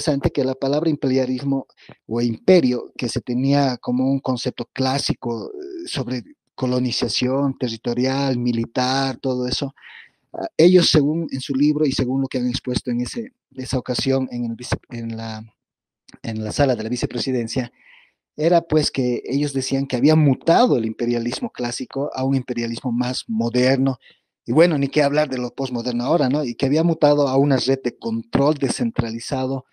interesante que la palabra imperialismo o imperio, que se tenía como un concepto clásico sobre colonización territorial, militar, todo eso, ellos según en su libro y según lo que han expuesto en esa ocasión en la sala de la vicepresidencia, era pues que ellos decían que había mutado el imperialismo clásico a un imperialismo más moderno, y bueno, ni qué hablar de lo postmoderno ahora, ¿no? Y que había mutado a una red de control descentralizado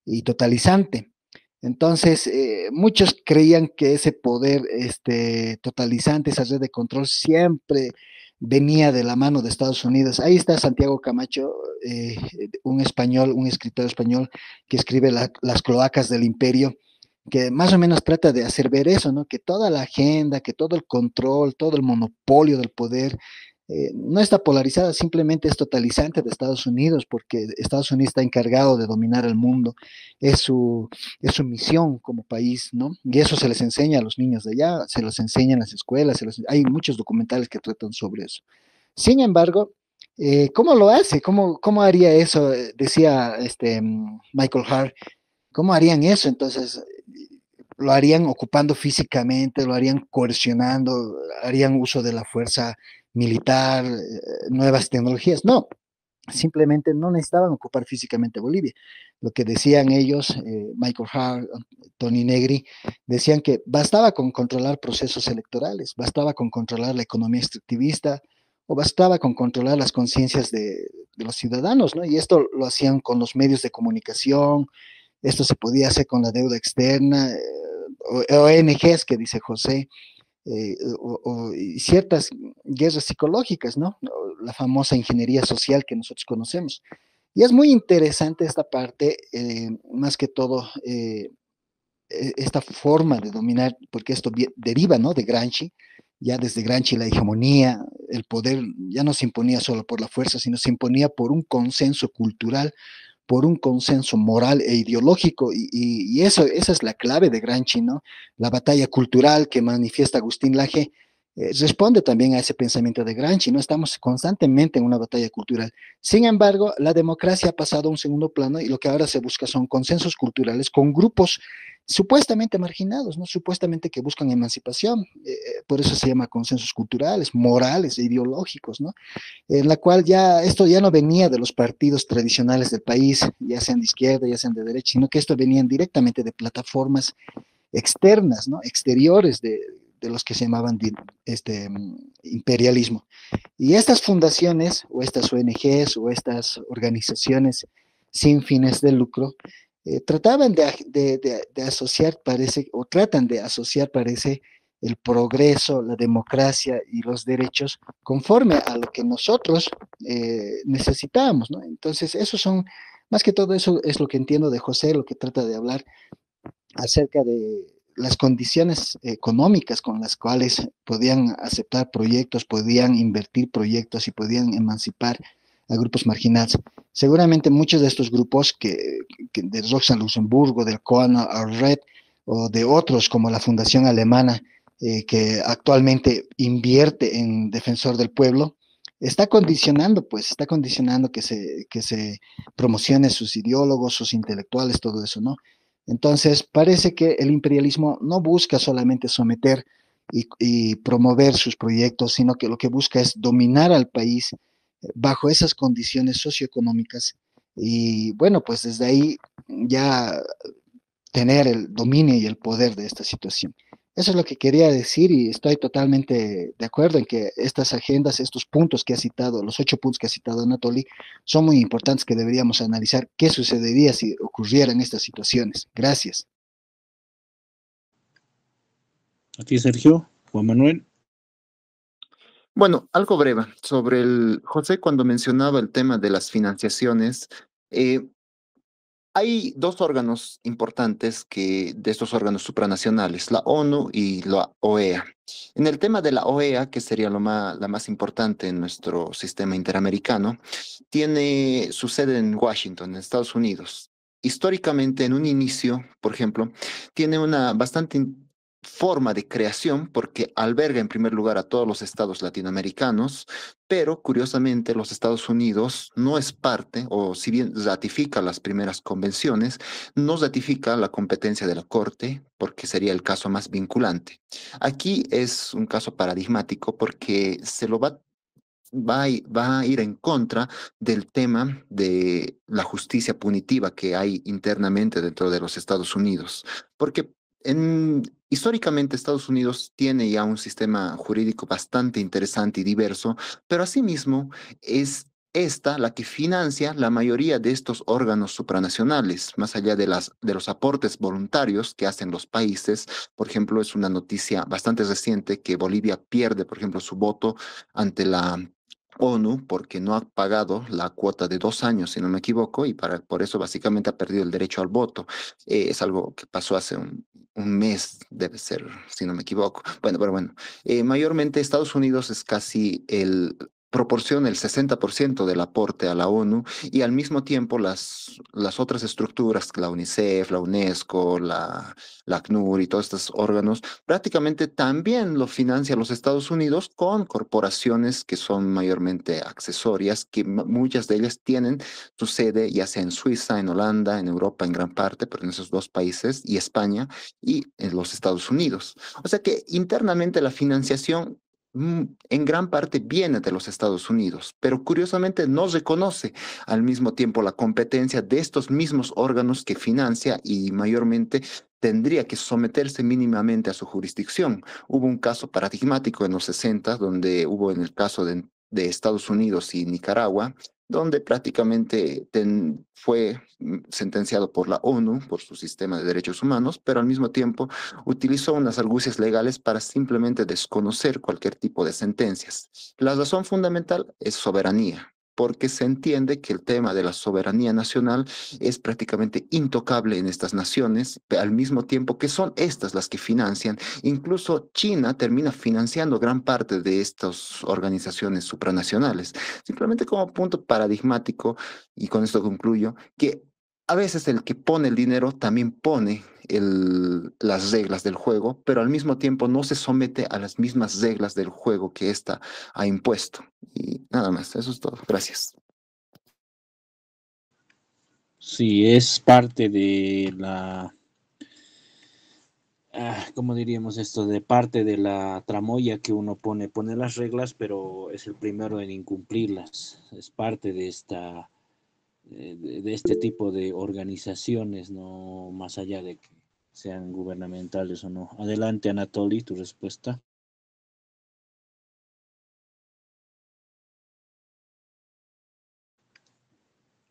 y totalizante. Entonces, muchos creían que ese poder totalizante, esa red de control, siempre venía de la mano de Estados Unidos. Ahí está Santiago Camacho, un español, un escritor español que escribe Las cloacas del imperio, que más o menos trata de hacer ver eso, ¿no? Que toda la agenda, que todo el control, todo el monopolio del poder no está polarizada, simplemente es totalizante de Estados Unidos, porque Estados Unidos está encargado de dominar el mundo, es su, es su misión como país, ¿no? Y eso se les enseña a los niños de allá, se los enseña en las escuelas, hay muchos documentales que tratan sobre eso. Sin embargo, ¿cómo lo hace? ¿Cómo haría eso? Decía Michael Hart, ¿cómo harían eso? Entonces, lo harían ocupando físicamente, lo harían coercionando, harían uso de la fuerza militar, nuevas tecnologías. No, simplemente no necesitaban ocupar físicamente Bolivia. Lo que decían ellos, Michael Hart, Tony Negri, decían que bastaba con controlar procesos electorales, bastaba con controlar la economía extractivista o bastaba con controlar las conciencias de los ciudadanos, ¿no? Y esto lo hacían con los medios de comunicación, esto se podía hacer con la deuda externa, ONGs que dice José, y ciertas guerras psicológicas, ¿no? La famosa ingeniería social que nosotros conocemos. Y es muy interesante esta parte, más que todo, esta forma de dominar, porque esto deriva, ¿no? De Gramsci, ya desde Gramsci la hegemonía, el poder ya no se imponía solo por la fuerza, sino se imponía por un consenso cultural, por un consenso moral e ideológico, y eso, esa es la clave de Gramsci, ¿no? La batalla cultural que manifiesta Agustín Laje responde también a ese pensamiento de Gramsci, ¿no? Estamos constantemente en una batalla cultural. Sin embargo, la democracia ha pasado a un segundo plano y lo que ahora se busca son consensos culturales con grupos supuestamente marginados, ¿no? Supuestamente que buscan emancipación, por eso se llama consensos culturales, morales e ideológicos, ¿no? En la cual ya esto ya no venía de los partidos tradicionales del país, ya sean de izquierda, ya sean de derecha, sino que esto venían directamente de plataformas externas, ¿no? Exteriores de los que se llamaban imperialismo. Y estas fundaciones o estas ONGs o estas organizaciones sin fines de lucro trataban de asociar, parece, o tratan de asociar, parece, el progreso, la democracia y los derechos conforme a lo que nosotros necesitamos, ¿no? Entonces, esos son, más que todo eso es lo que entiendo de José, lo que trata de hablar acerca de las condiciones económicas con las cuales podían aceptar proyectos, podían invertir proyectos y podían emancipar a grupos marginados. Seguramente muchos de estos grupos que de Roxanne Luxemburgo, del Coan Red o de otros como la Fundación Alemana, que actualmente invierte en Defensor del Pueblo, está condicionando que se promocione sus ideólogos, sus intelectuales, todo eso, ¿no? Entonces, parece que el imperialismo no busca solamente someter y promover sus proyectos, sino que lo que busca es dominar al país bajo esas condiciones socioeconómicas y bueno, pues desde ahí ya tener el dominio y el poder de esta situación. Eso es lo que quería decir y estoy totalmente de acuerdo en que estas agendas, estos puntos que ha citado, los 8 puntos que ha citado Anatoly, son muy importantes que deberíamos analizar qué sucedería si ocurrieran estas situaciones. Gracias. A ti, Sergio. Juan Manuel. Bueno, algo breve sobre el José cuando mencionaba el tema de las financiaciones. eh, Hay dos órganos importantes de estos órganos supranacionales, la ONU y la OEA. En el tema de la OEA, que sería la más importante en nuestro sistema interamericano, tiene su sede en Washington, en Estados Unidos. Históricamente, en un inicio, por ejemplo, tiene una bastante forma de creación porque alberga en primer lugar a todos los estados latinoamericanos, pero curiosamente los Estados Unidos no es parte, o si bien ratifica las primeras convenciones, no ratifica la competencia de la Corte porque sería el caso más vinculante. Aquí es un caso paradigmático porque se lo va a ir en contra del tema de la justicia punitiva que hay internamente dentro de los Estados Unidos. Porque históricamente Estados Unidos tiene ya un sistema jurídico bastante interesante y diverso, pero asimismo es esta la que financia la mayoría de estos órganos supranacionales, más allá de los aportes voluntarios que hacen los países. Por ejemplo, es una noticia bastante reciente que Bolivia pierde, por ejemplo, su voto ante la ONU porque no ha pagado la cuota de 2 años, si no me equivoco, y por eso básicamente ha perdido el derecho al voto. Es algo que pasó hace un mes, debe ser, si no me equivoco. Bueno, pero bueno, mayormente Estados Unidos es casi proporciona el 60% del aporte a la ONU y al mismo tiempo las otras estructuras, la UNICEF, la UNESCO, la ACNUR y todos estos órganos, prácticamente también lo financia los Estados Unidos con corporaciones que son mayormente accesorias, que muchas de ellas tienen su sede ya sea en Suiza, en Holanda, en Europa en gran parte, pero en esos dos países, y España y en los Estados Unidos. O sea que internamente la financiación en gran parte viene de los Estados Unidos, pero curiosamente no reconoce al mismo tiempo la competencia de estos mismos órganos que financia y mayormente tendría que someterse mínimamente a su jurisdicción. Hubo un caso paradigmático en los 60, donde hubo en el caso de Estados Unidos y Nicaragua, donde prácticamente fue sentenciado por la ONU, por su sistema de derechos humanos, pero al mismo tiempo utilizó unas argucias legales para simplemente desconocer cualquier tipo de sentencias. La razón fundamental es soberanía, porque se entiende que el tema de la soberanía nacional es prácticamente intocable en estas naciones, al mismo tiempo que son estas las que financian. Incluso China termina financiando gran parte de estas organizaciones supranacionales. Simplemente como punto paradigmático, y con esto concluyo, que a veces el que pone el dinero también pone las reglas del juego, pero al mismo tiempo no se somete a las mismas reglas del juego que ésta ha impuesto. Y nada más, eso es todo. Gracias. Sí, es parte de ¿cómo diríamos esto? De parte de la tramoya que uno pone las reglas, pero es el primero en incumplirlas. Es parte de de este tipo de organizaciones, no más allá de que sean gubernamentales o no. Adelante, Anatoly, tu respuesta.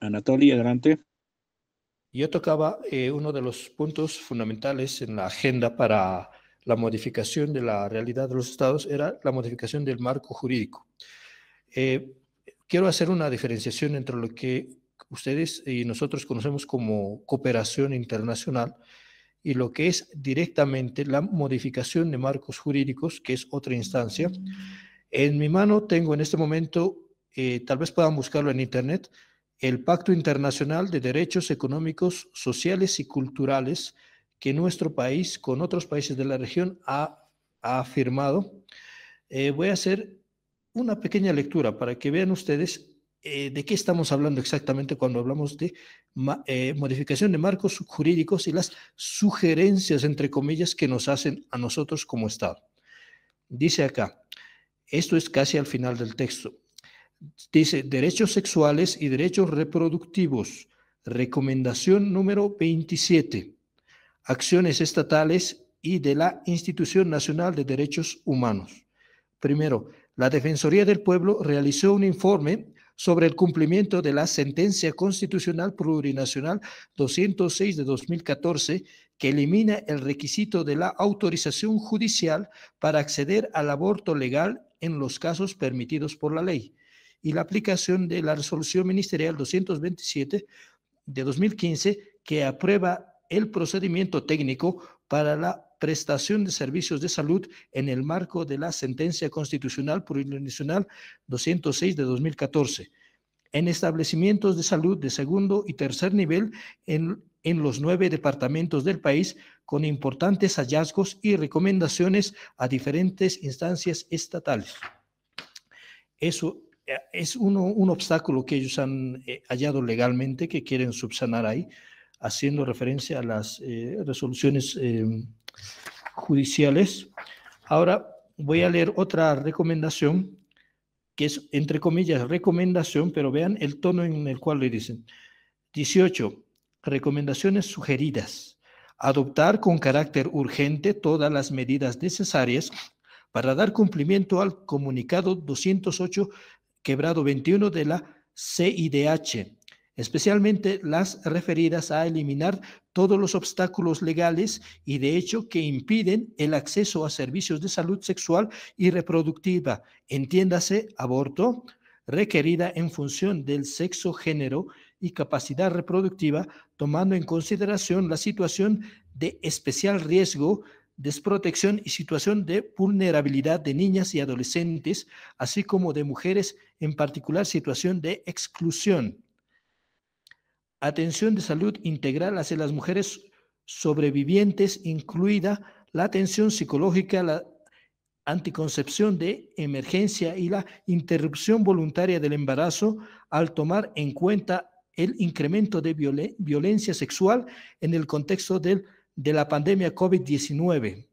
Anatoly, adelante. Yo tocaba uno de los puntos fundamentales en la agenda para la modificación de la realidad de los estados, era la modificación del marco jurídico. Quiero hacer una diferenciación entre lo que ustedes y nosotros conocemos como cooperación internacional y lo que es directamente la modificación de marcos jurídicos, que es otra instancia. En mi mano tengo en este momento, tal vez puedan buscarlo en internet, el Pacto Internacional de Derechos Económicos, Sociales y Culturales que nuestro país con otros países de la región ha firmado. Voy a hacer una pequeña lectura para que vean ustedes de qué estamos hablando exactamente cuando hablamos de modificación de marcos jurídicos y las sugerencias, entre comillas, que nos hacen a nosotros como Estado. Dice acá, esto es casi al final del texto, dice derechos sexuales y derechos reproductivos, recomendación número 27, acciones estatales y de la Institución Nacional de Derechos Humanos. Primero, la Defensoría del Pueblo realizó un informe sobre el cumplimiento de la Sentencia Constitucional Plurinacional 206 de 2014, que elimina el requisito de la autorización judicial para acceder al aborto legal en los casos permitidos por la ley, y la aplicación de la Resolución Ministerial 227 de 2015, que aprueba el procedimiento técnico para la prestación de servicios de salud en el marco de la Sentencia Constitucional Plurinacional 206 de 2014. en establecimientos de salud de segundo y tercer nivel en los 9 departamentos del país, con importantes hallazgos y recomendaciones a diferentes instancias estatales. Eso es un obstáculo que ellos han hallado legalmente, que quieren subsanar ahí, haciendo referencia a las resoluciones judiciales. Ahora voy a leer otra recomendación, que es, entre comillas, recomendación, pero vean el tono en el cual le dicen. 18. Recomendaciones sugeridas. Adoptar con carácter urgente todas las medidas necesarias para dar cumplimiento al comunicado 208/21 de la CIDH, especialmente las referidas a eliminar todos los obstáculos legales y de hecho que impiden el acceso a servicios de salud sexual y reproductiva, entiéndase aborto, requerida en función del sexo, género y capacidad reproductiva, tomando en consideración la situación de especial riesgo, desprotección y situación de vulnerabilidad de niñas y adolescentes, así como de mujeres, en particular situación de exclusión. Atención de salud integral hacia las mujeres sobrevivientes, incluida la atención psicológica, la anticoncepción de emergencia y la interrupción voluntaria del embarazo, al tomar en cuenta el incremento de violencia sexual en el contexto de la pandemia COVID-19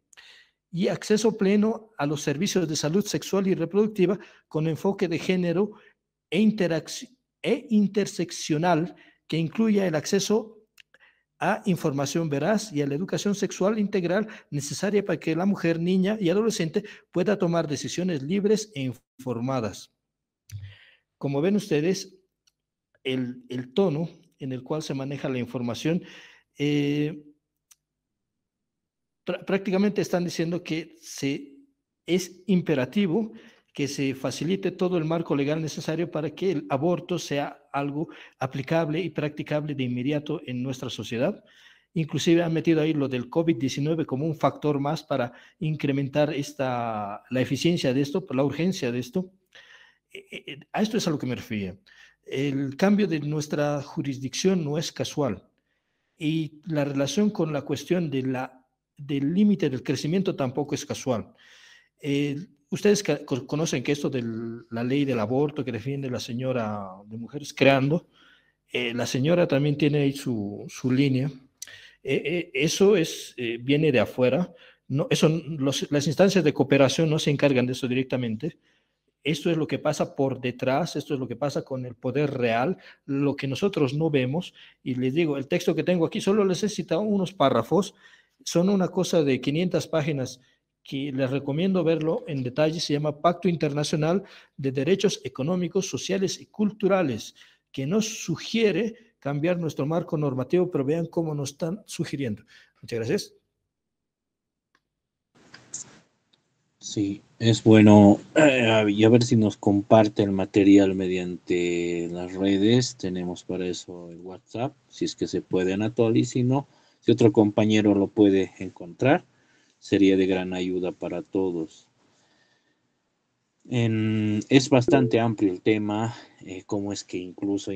y acceso pleno a los servicios de salud sexual y reproductiva con enfoque de género e interseccional que incluya el acceso a información veraz y a la educación sexual integral necesaria para que la mujer, niña y adolescente pueda tomar decisiones libres e informadas. Como ven ustedes, el tono en el cual se maneja la información, prácticamente están diciendo que es imperativo que se facilite todo el marco legal necesario para que el aborto sea algo aplicable y practicable de inmediato en nuestra sociedad. Inclusive han metido ahí lo del COVID-19 como un factor más para incrementar la eficiencia de esto, la urgencia de esto. A esto es a lo que me refería. El cambio de nuestra jurisdicción no es casual y la relación con la cuestión del límite del crecimiento tampoco es casual. Ustedes conocen que esto de la ley del aborto que defiende la señora de Mujeres Creando, la señora también tiene ahí su línea. Eso viene de afuera. No, las instancias de cooperación no se encargan de eso directamente. Esto es lo que pasa por detrás, esto es lo que pasa con el poder real, lo que nosotros no vemos. Y les digo, el texto que tengo aquí solo les he citado unos párrafos, son una cosa de 500 páginas que les recomiendo verlo en detalle. Se llama Pacto Internacional de Derechos Económicos, Sociales y Culturales, que nos sugiere cambiar nuestro marco normativo, pero vean cómo nos están sugiriendo. Muchas gracias. Sí, es bueno y a ver si nos comparte el material mediante las redes. Tenemos para eso el WhatsApp, si es que se puede, Anatoly, si no, si otro compañero lo puede encontrar, sería de gran ayuda para todos. Es bastante amplio el tema, cómo es que incluso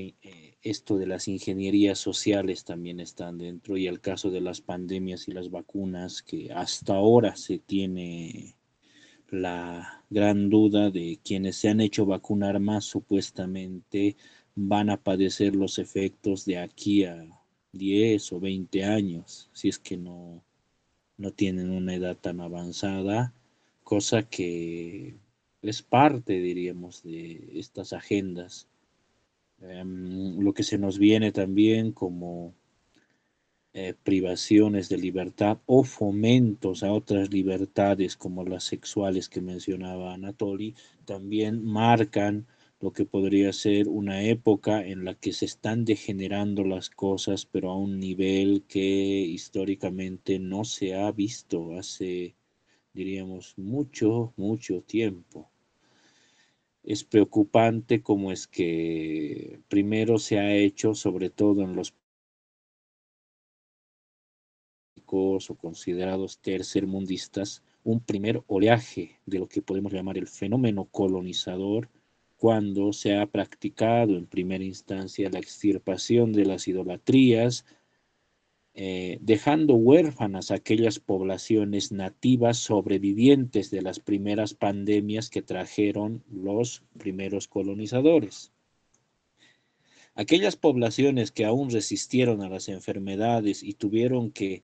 esto de las ingenierías sociales también están dentro, y el caso de las pandemias y las vacunas, que hasta ahora se tiene la gran duda de quienes se han hecho vacunar más supuestamente van a padecer los efectos de aquí a 10 o 20 años, si es que no tienen una edad tan avanzada, cosa que es parte, diríamos, de estas agendas. Lo que se nos viene también como privaciones de libertad o fomentos a otras libertades como las sexuales que mencionaba Anatoly, también marcan lo que podría ser una época en la que se están degenerando las cosas, pero a un nivel que históricamente no se ha visto hace, diríamos, mucho tiempo. Es preocupante cómo es que primero se ha hecho, sobre todo en los o considerados tercermundistas, un primer oleaje de lo que podemos llamar el fenómeno colonizador, cuando se ha practicado en primera instancia la extirpación de las idolatrías, dejando huérfanas a aquellas poblaciones nativas sobrevivientes de las primeras pandemias que trajeron los primeros colonizadores. Aquellas poblaciones que aún resistieron a las enfermedades y tuvieron que